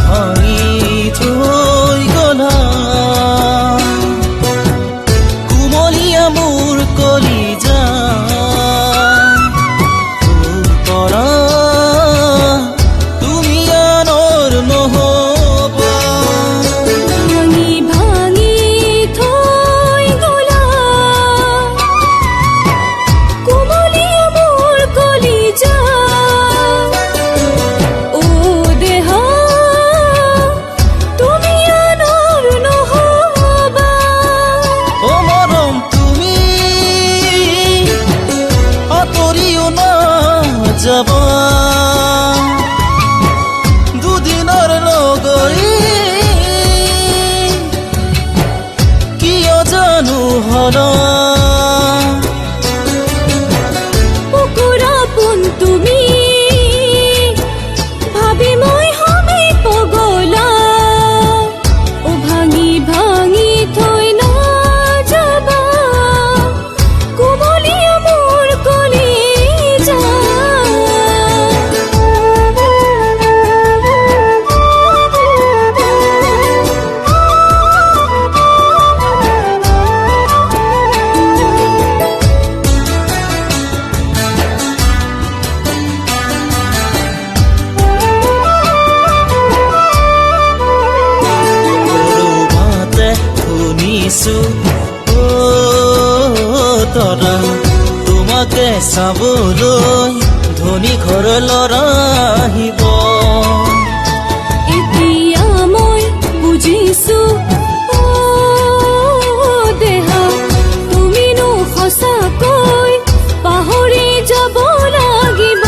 ভাঙি থৈ গলা কুমলীয়া মোৰ কলিজা পৰা তুমি আনৰ নহবা ভাঙি থৈ গলা কুমলীয়া মোৰ কলিজা ও দেহ তুমি আনৰ নহবা ও মৰম তুমি আঁতৰিও নাযাবা দুদিনৰ লগৰী কিয় জানো হলা কুকুৰা পোন তুমি ভাবি মই হমেই পগলা ও ভাঙি থৈ নাযাবা কুমলীয়া মোৰ কলিজা কৰবাতে শুনিছো ও তৰা তোমাকে চাবলৈ ধনী ঘৰ ল'ৰা আহিব এতিয়া মই বুজিছো ও দেহা তুমিনো সঁচাকৈ পাহৰি যাব লাগিব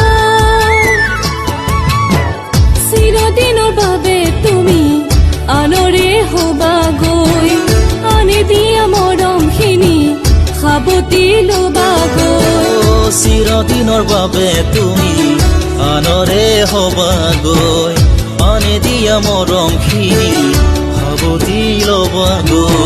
চিৰদিনৰ বাবে তুমি আনৰে হবাগৈ আনি দিয়া মৰমখিনি সাৱটি ল'বাগৈ চিৰদিনৰ বাবে তুমি আনৰে হবাগৈ আনে দিয়া মৰমখিনি সাৱটি ল'বাগৈ